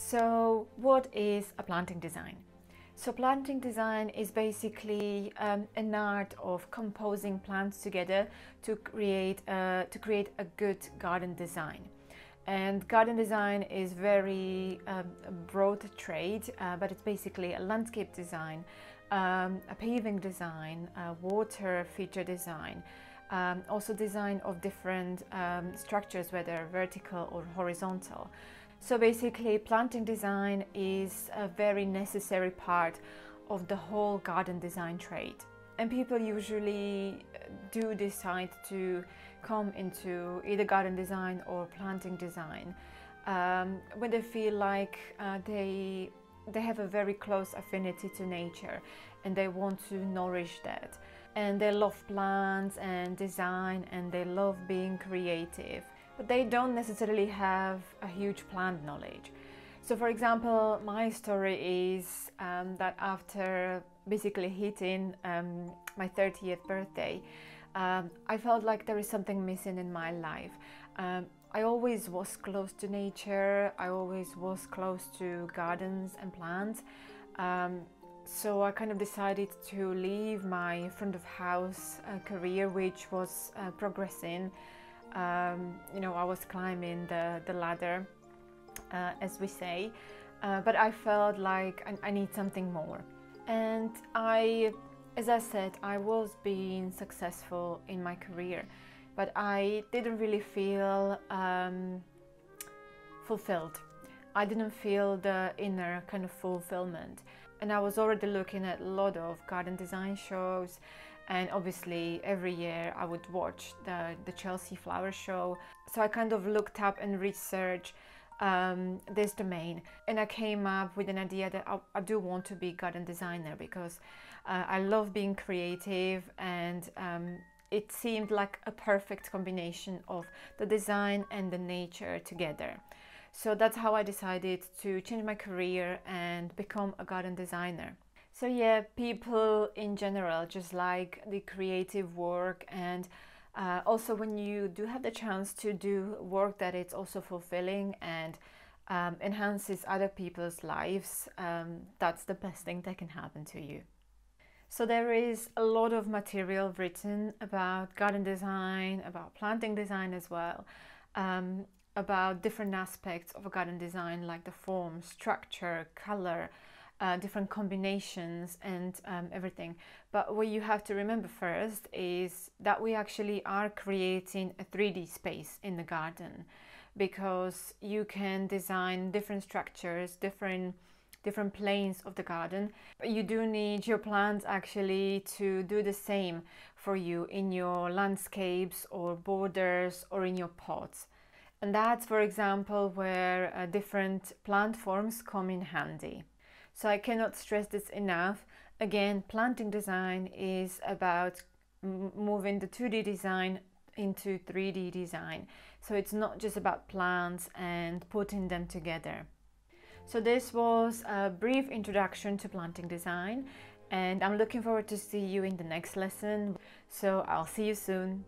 So what is a planting design? So planting design is basically an art of composing plants together to create a good garden design. And garden design is very broad trade, but it's basically a landscape design, a paving design, a water feature design, also design of different structures, whether vertical or horizontal. So basically planting design is a very necessary part of the whole garden design trade. And people usually do decide to come into either garden design or planting design when they feel like they have a very close affinity to nature and they want to nourish that. And they love plants and design and they love being creative, but they don't necessarily have a huge plant knowledge. So for example, my story is that after basically hitting my 30th birthday, I felt like there is something missing in my life. I always was close to nature, I always was close to gardens and plants. So I kind of decided to leave my front of house career, which was progressing. You know, I was climbing the ladder, as we say, but I felt like I need something more. And as I said, I was being successful in my career, but I didn't really feel fulfilled. I didn't feel the inner kind of fulfillment. And I was already looking at a lot of garden design shows, and obviously every year I would watch the Chelsea flower show. So I kind of looked up and researched this domain, and I came up with an idea that I do want to be a garden designer because I love being creative, and it seemed like a perfect combination of the design and the nature together. So that's how I decided to change my career and become a garden designer. So yeah, people in general just like the creative work, and also when you do have the chance to do work that it's also fulfilling and enhances other people's lives, that's the best thing that can happen to you. So there is a lot of material written about garden design, about planting design as well, about different aspects of a garden design, like the form, structure, color, different combinations and everything. But what you have to remember first is that we actually are creating a 3D space in the garden, because you can design different structures, different planes of the garden, but you do need your plants actually to do the same for you in your landscapes or borders or in your pots. And that's, for example, where different plant forms come in handy. So I cannot stress this enough. Again, planting design is about moving the 2D design into 3D design. So it's not just about plants and putting them together. So this was a brief introduction to planting design, and I'm looking forward to see you in the next lesson. So I'll see you soon.